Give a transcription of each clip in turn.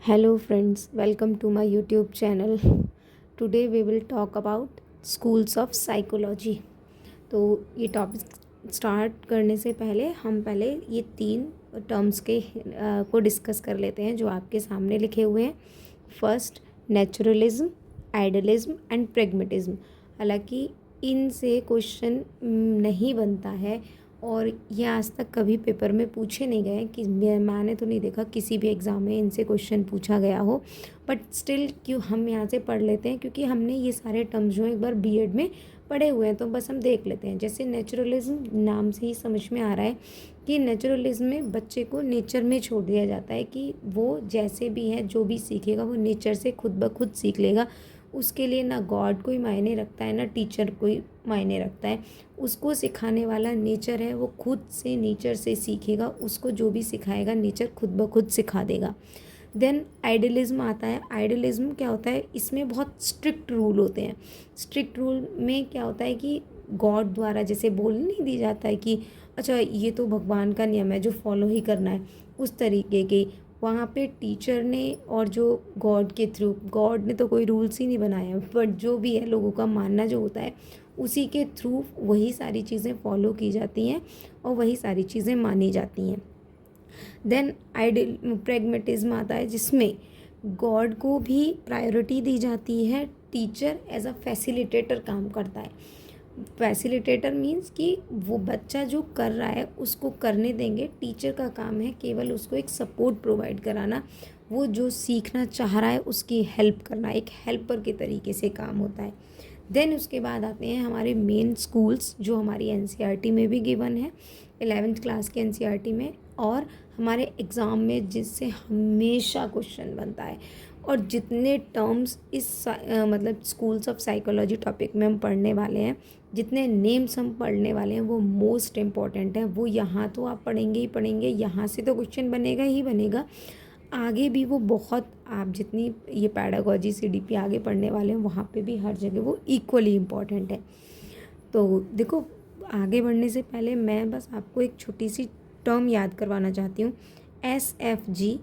Hello friends, welcome to my YouTube channel. Today we will talk about schools of psychology. तो ये topic start करने से पहले हम पहले ये तीन टर्म्स के को डिस्कस कर लेते हैं जो आपके सामने लिखे हुए हैं. First, naturalism, idealism and pragmatism. हालांकि इनसे क्वेश्चन नहीं बनता है और ये आज तक कभी पेपर में पूछे नहीं गए कि मैंने तो नहीं देखा किसी भी एग्ज़ाम में इनसे क्वेश्चन पूछा गया हो. बट स्टिल क्यों हम यहाँ से पढ़ लेते हैं, क्योंकि हमने ये सारे टर्म्स जो हैं एक बार बीएड में पढ़े हुए हैं, तो बस हम देख लेते हैं. जैसे नेचुरलिज्म, नाम से ही समझ में आ रहा है कि नेचुरलिज्म में बच्चे को नेचर में छोड़ दिया जाता है कि वो जैसे भी है जो भी सीखेगा वो नेचर से खुद ब खुद सीख लेगा. उसके लिए ना गॉड कोई मायने रखता है ना टीचर कोई मायने रखता है. उसको सिखाने वाला नेचर है, वो खुद से नेचर से सीखेगा. उसको जो भी सिखाएगा नेचर खुद ब खुद सिखा देगा. देन आइडियलिज्म आता है. आइडियलिज्म क्या होता है, इसमें बहुत स्ट्रिक्ट रूल होते हैं. स्ट्रिक्ट रूल में क्या होता है कि गॉड द्वारा जैसे बोल नहीं दी जाता है कि अच्छा ये तो भगवान का नियम है जो फॉलो ही करना है, उस तरीके के वहाँ पे टीचर ने और जो गॉड के थ्रू, गॉड ने तो कोई रूल्स ही नहीं बनाया बट जो भी है लोगों का मानना जो होता है उसी के थ्रू वही सारी चीज़ें फॉलो की जाती हैं और वही सारी चीज़ें मानी जाती हैं. देन आइडियल प्रेगमेटिज्म आता है जिसमें गॉड को भी प्रायोरिटी दी जाती है. टीचर एज अ फैसिलिटेटर काम करता है. फैसिलिटेटर मीन्स कि वो बच्चा जो कर रहा है उसको करने देंगे. टीचर का काम है केवल उसको एक सपोर्ट प्रोवाइड कराना. वो जो सीखना चाह रहा है उसकी हेल्प करना, एक हेल्पर के तरीके से काम होता है. देन उसके बाद आते हैं हमारे मेन स्कूल्स जो हमारी एनसीईआरटी में भी गिवन है, 11th क्लास के एनसीईआरटी में, और हमारे एग्ज़ाम में जिससे हमेशा क्वेश्चन बनता है. और जितने टर्म्स इस मतलब स्कूल्स ऑफ साइकोलॉजी टॉपिक में हम पढ़ने वाले हैं, जितने नेम्स हम पढ़ने वाले हैं वो मोस्ट इम्पॉर्टेंट है. वो यहाँ तो आप पढ़ेंगे ही पढ़ेंगे, यहाँ से तो क्वेश्चन बनेगा ही बनेगा. आगे भी वो बहुत, आप जितनी ये पैडागॉजी सीडीपी आगे पढ़ने वाले हैं वहाँ पे भी हर जगह वो इक्वली इम्पॉर्टेंट है. तो देखो, आगे बढ़ने से पहले मैं बस आपको एक छोटी सी टर्म याद करवाना चाहती हूँ. SFG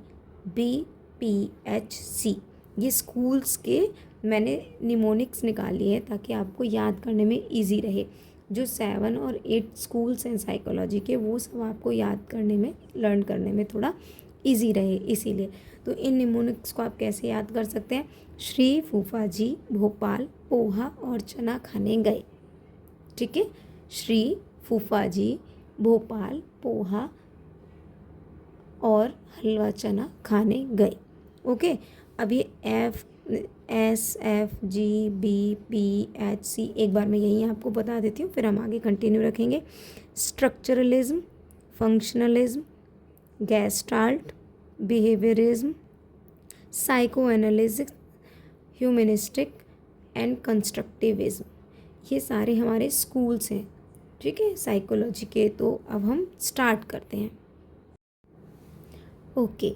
BPHC, ये स्कूल्स के मैंने निमोनिक्स निकाली है ताकि आपको याद करने में इजी रहे. जो 7 और 8 स्कूल्स हैं साइकोलॉजी के वो सब आपको याद करने में, लर्न करने में थोड़ा इजी रहे, इसीलिए. तो इन निमोनिक्स को आप कैसे याद कर सकते हैं. श्री फूफा जी भोपाल पोहा और चना खाने गए. ठीक है, श्री फूफा जी भोपाल पोहा और हलवा चना खाने गए. ओके, अब ये SFGBPHC एक बार मैं यहीं आपको बता देती हूँ, फिर हम आगे कंटिन्यू रखेंगे. Structuralism, functionalism, gestalt, behaviourism, psycho analysis, humanistic and constructivism, ये सारे हमारे स्कूल्स हैं. ठीक है, साइकोलॉजी के. तो अब हम स्टार्ट करते हैं. ओके,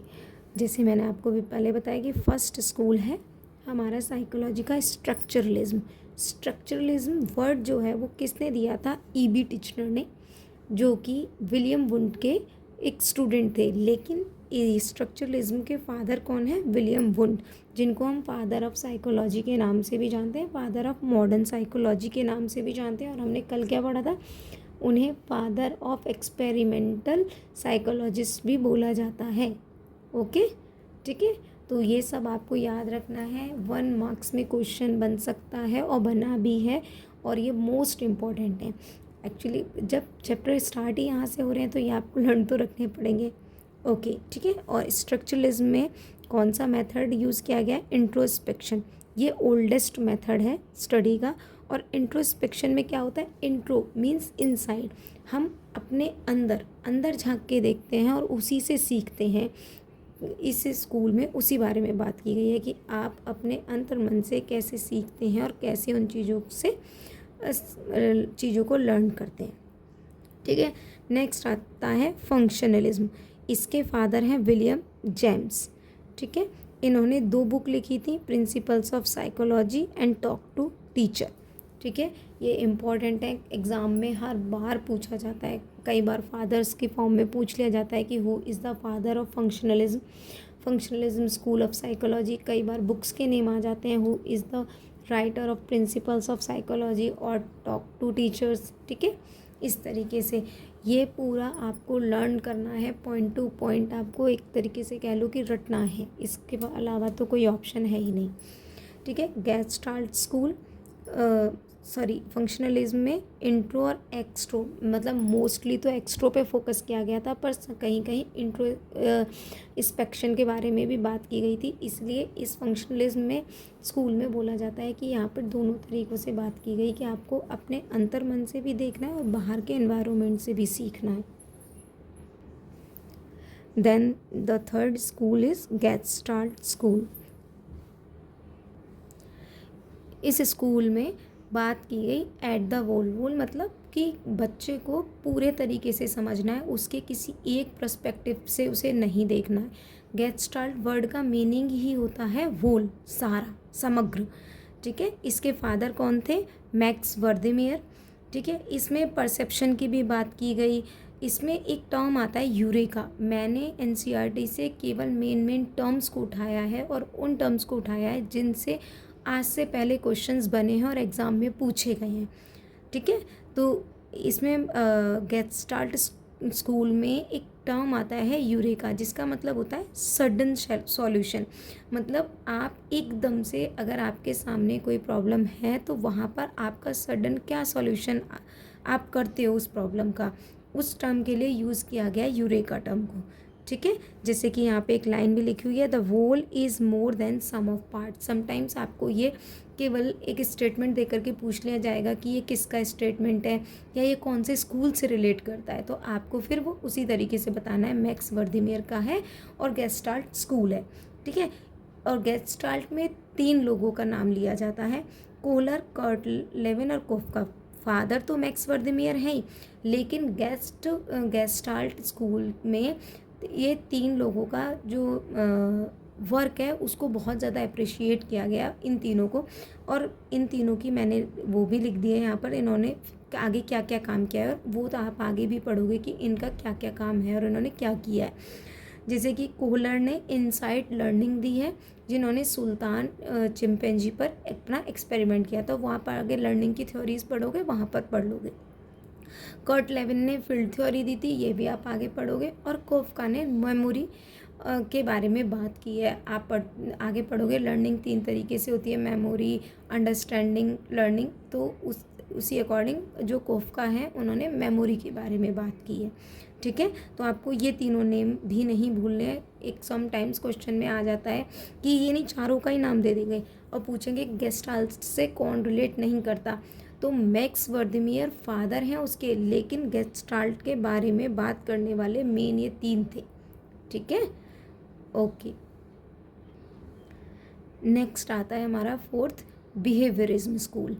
जैसे मैंने आपको भी पहले बताया कि फर्स्ट स्कूल है हमारा साइकोलॉजी का स्ट्रक्चरलिज्म. स्ट्रक्चरलिज्म वर्ड जो है वो किसने दिया था, ईबी टिचनर ने, जो कि विलियम वुंड के एक स्टूडेंट थे. लेकिन स्ट्रक्चरलिज्म के फादर कौन है, विलियम वुंड, जिनको हम फादर ऑफ साइकोलॉजी के नाम से भी जानते हैं, फादर ऑफ मॉडर्न साइकोलॉजी के नाम से भी जानते हैं. और हमने कल क्या पढ़ा था, उन्हें फादर ऑफ एक्सपेरिमेंटल साइकोलॉजिस्ट भी बोला जाता है. ओके, ठीक है. तो ये सब आपको याद रखना है. 1 मार्क्स में क्वेश्चन बन सकता है और बना भी है, और ये मोस्ट इम्पॉर्टेंट है. एक्चुअली जब चैप्टर स्टार्ट ही यहाँ से हो रहे हैं तो ये आपको लर्न तो रखने पड़ेंगे. ओके, ठीक है. और स्ट्रक्चरलिज्म में कौन सा मेथड यूज़ किया गया है, इंट्रोस्पेक्शन. ये ओल्डेस्ट मेथड है स्टडी का. और इंट्रोस्पेक्शन में क्या होता है, इंट्रो मीन्स इनसाइड. हम अपने अंदर अंदर झांक के देखते हैं और उसी से सीखते हैं. इस स्कूल में उसी बारे में बात की गई है कि आप अपने अंतर मन से कैसे सीखते हैं और कैसे उन चीज़ों को लर्न करते हैं. ठीक है. नेक्स्ट आता है फंक्शनलिज्म. इसके फादर हैं विलियम जेम्स. ठीक है, इन्होंने 2 बुक लिखी थी, principles of psychology and talk to teacher. ठीक है, ये इम्पॉर्टेंट है, एग्ज़ाम में हर बार पूछा जाता है, कई बार फादर्स के फॉर्म में पूछ लिया जाता है कि who is the father of functionalism school of psychology. कई बार बुक्स के नेम आ जाते हैं, who is the writer of principles of psychology और टॉक टू टीचर्स। ठीक है, इस तरीके से ये पूरा आपको लर्न करना है, पॉइंट टू पॉइंट आपको एक तरीके से कह लो कि रटना है, इसके अलावा तो कोई ऑप्शन है ही नहीं। ठीक है, गेस्टाल्ट स्कूल फंक्शनलिज्म में इंट्रो और एक्सट्रो, मतलब मोस्टली तो एक्सट्रो पे फोकस किया गया था, पर कहीं कहीं इंट्रो स्पेक्शन के बारे में भी बात की गई थी। इसलिए इस फंक्शनलिज्म में स्कूल में बोला जाता है कि यहाँ पर दोनों तरीक़ों से बात की गई कि आपको अपने अंतर्मन से भी देखना है और बाहर के एनवायरनमेंट से भी सीखना है। Then the third school is gestalt school. इस स्कूल में बात की गई एट द वोल मतलब कि बच्चे को पूरे तरीके से समझना है, उसके किसी एक पर्सपेक्टिव से उसे नहीं देखना है। गेस्टाल्ट वर्ड का मीनिंग ही होता है वोल, सारा, समग्र। ठीक है, इसके फादर कौन थे? मैक्स वर्देमेयर। ठीक है, इसमें परसेप्शन की भी बात की गई। इसमें एक टर्म आता है यूरेका। मैंने एनसीईआरटी से केवल मेन टर्म्स को उठाया है और उन टर्म्स को उठाया है जिनसे आज से पहले क्वेश्चंस बने हैं और एग्ज़ाम में पूछे गए हैं। ठीक है, तो इसमें गेस्टाल्ट स्कूल में एक टर्म आता है यूरेका, जिसका मतलब होता है सडन सॉल्यूशन। मतलब आप एकदम से अगर आपके सामने कोई प्रॉब्लम है तो वहाँ पर आपका सडन क्या सॉल्यूशन आप करते हो उस प्रॉब्लम का, उस टर्म के लिए यूज़ किया गया यूरेका टर्म को। ठीक है, जैसे कि यहाँ पे एक लाइन भी लिखी हुई है, the whole is more than sum of part. Sometimes आपको ये केवल एक स्टेटमेंट दे करके पूछ लिया जाएगा कि ये किसका स्टेटमेंट है या ये कौन से स्कूल से रिलेट करता है, तो आपको फिर वो उसी तरीके से बताना है मैक्स वर्देमेयर का है और गेस्टाल्ट स्कूल है। ठीक है, और गेस्टाल्ट में 3 लोगों का नाम लिया जाता है, कोहलर, कर्ट लेविन और कोफका। फादर तो मैक्स वर्देमेयर हैं ही, लेकिन गेस्टाल्ट स्कूल में ये 3 लोगों का जो वर्क है उसको बहुत ज़्यादा अप्रिशिएट किया गया, इन तीनों को। और इन तीनों की मैंने वो भी लिख दिए यहाँ पर, इन्होंने आगे क्या क्या काम किया है, और वो तो आप आगे भी पढ़ोगे कि इनका क्या क्या काम है और इन्होंने क्या किया है। जैसे कि कोहलर ने इनसाइट लर्निंग दी है, जिन्होंने सुल्तान चिंपैंजी पर अपना एक्सपेरिमेंट किया था, वहाँ पर आगे लर्निंग की थ्योरीज पढ़ोगे, वहाँ पर पढ़ लोगे। कर्ट लेविन ने फील्ड थ्योरी दी थी, ये भी आप आगे पढ़ोगे। और कोफका ने मेमोरी के बारे में बात की है, आप आगे पढ़ोगे। लर्निंग 3 तरीके से होती है, मेमोरी, अंडरस्टैंडिंग, लर्निंग। तो उसी अकॉर्डिंग जो कोफका है उन्होंने मेमोरी के बारे में बात की है। ठीक है, तो आपको ये तीनों नेम भी नहीं भूलने हैं। एक समटाइम्स क्वेश्चन में आ जाता है कि ये नहीं, चारों का ही नाम दे देंगे और पूछेंगे गेस्टाल्ट से कौन रिलेट नहीं करता, तो मैक्स वर्देमेयर फादर हैं उसके, लेकिन गेस्टाल्ट के बारे में बात करने वाले मेन ये 3 थे। ठीक है, ओके। नेक्स्ट आता है हमारा 4th बिहेवियरिज्म स्कूल।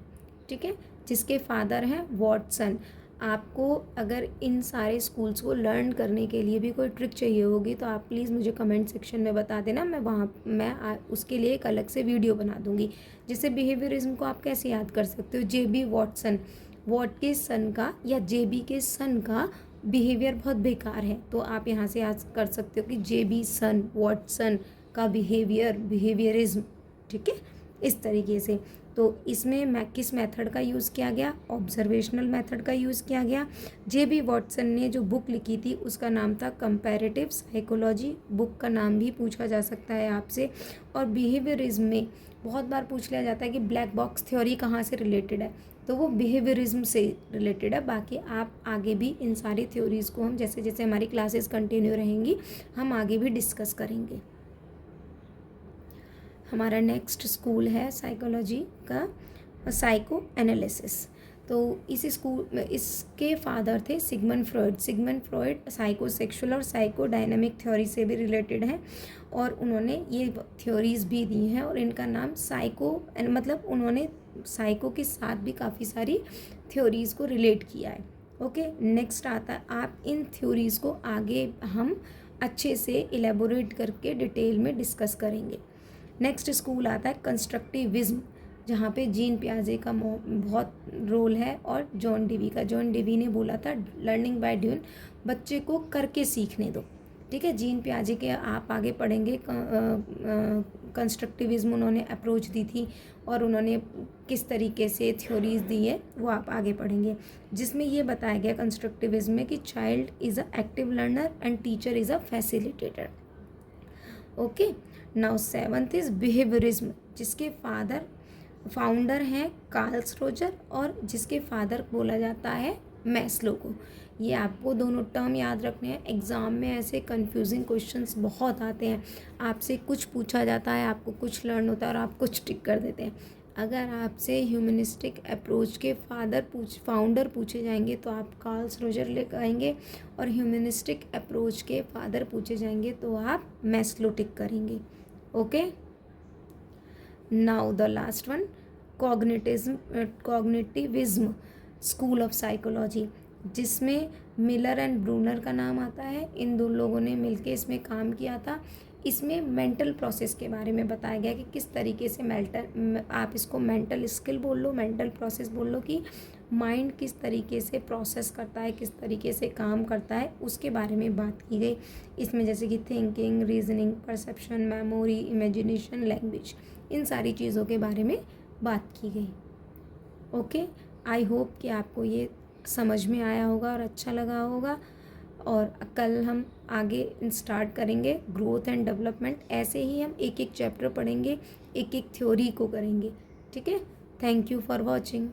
ठीक है, जिसके फादर हैं वॉटसन। आपको अगर इन सारे स्कूल्स को लर्न करने के लिए भी कोई ट्रिक चाहिए होगी तो आप प्लीज़ मुझे कमेंट सेक्शन में बता देना, मैं उसके लिए एक अलग से वीडियो बना दूंगी। जैसे बिहेवियरिज्म को आप कैसे याद कर सकते हो, जेबी वॉटसन, वॉट के सन का या जेबी के सन का बिहेवियर बहुत बेकार है, तो आप यहाँ से याद कर सकते हो कि जेबी सन वॉटसन का बिहेवियरिज्म। ठीक है, इस तरीके से। तो इसमें किस मेथड का यूज़ किया गया? ऑब्जर्वेशनल मेथड का यूज़ किया गया। जेबी वॉटसन ने जो बुक लिखी थी उसका नाम था कंपैरेटिव साइकोलॉजी, बुक का नाम भी पूछा जा सकता है आपसे। और बिहेवियरिज्म में बहुत बार पूछ लिया जाता है कि ब्लैक बॉक्स थ्योरी कहाँ से रिलेटेड है, तो वो बिहेवियरिज्म से रिलेटेड है। बाकी आप आगे भी इन सारी थ्योरीज़ को हम जैसे जैसे हमारी क्लासेस कंटिन्यू रहेंगी हम आगे भी डिस्कस करेंगे। हमारा नेक्स्ट स्कूल है साइकोलॉजी का साइको एनालिसिस। तो इस स्कूल में इसके फादर थे सिगमंड फ्रॉइड साइकोसेक्सुअल और साइकोडायनामिक थ्योरी से भी रिलेटेड हैं और उन्होंने ये थ्योरीज़ भी दी हैं। और इनका नाम मतलब उन्होंने साइको के साथ भी काफ़ी सारी थ्योरीज़ को रिलेट किया है। ओके, नेक्स्ट आता है, आप इन थ्योरीज़ को आगे हम अच्छे से इलेबोरेट करके डिटेल में डिस्कस करेंगे। नेक्स्ट स्कूल आता है कंस्ट्रक्टिविज्म। जहाँ पे जीन पियाजे का बहुत रोल है और जॉन डेवी का। जॉन डेवी ने बोला था लर्निंग बाय डूइंग, बच्चे को करके सीखने दो, ठीक है। जीन पियाजे के आप आगे पढ़ेंगे, कंस्ट्रक्टिविज्म उन्होंने अप्रोच दी थी और उन्होंने किस तरीके से थ्योरीज दी है वो आप आगे पढ़ेंगे, जिसमें ये बताया गया कंस्ट्रक्टिविज्म में कि child is a active learner and teacher is a facilitator. Okay, now seventh is behaviourism, जिसके फाउंडर हैं कार्ल रोजर और जिसके फादर बोला जाता है मैस्लो को। ये आपको दोनों टर्म याद रखने हैं। एग्ज़ाम में ऐसे कंफ्यूजिंग क्वेश्चंस बहुत आते हैं, आपसे कुछ पूछा जाता है, आपको कुछ लर्न होता है और आप कुछ टिक कर देते हैं। अगर आपसे ह्यूमनिस्टिक अप्रोच के फाउंडर पूछे जाएंगे तो आप कार्ल रोजर ले आएंगे, और ह्यूमनिस्टिक अप्रोच के फादर पूछे जाएंगे तो आप मैस्लो टिक करेंगे। Okay, now the last one, cognitivism school of psychology, जिसमें मिलर एंड ब्रूनर का नाम आता है। इन दो लोगों ने मिलके इसमें काम किया था। इसमें मेंटल प्रोसेस के बारे में बताया गया कि किस तरीके से आप इसको मेंटल स्किल बोल लो, मेंटल प्रोसेस बोल लो, कि माइंड किस तरीके से प्रोसेस करता है, किस तरीके से काम करता है, उसके बारे में बात की गई इसमें। जैसे कि thinking, reasoning, perception, memory, imagination, language, इन सारी चीज़ों के बारे में बात की गई। ओके, आई होप कि आपको ये समझ में आया होगा और अच्छा लगा होगा। और कल हम आगे स्टार्ट करेंगे ग्रोथ एंड डेवलपमेंट। ऐसे ही हम एक एक चैप्टर पढ़ेंगे, एक एक थ्योरी को करेंगे, ठीक है। Thank you for watching.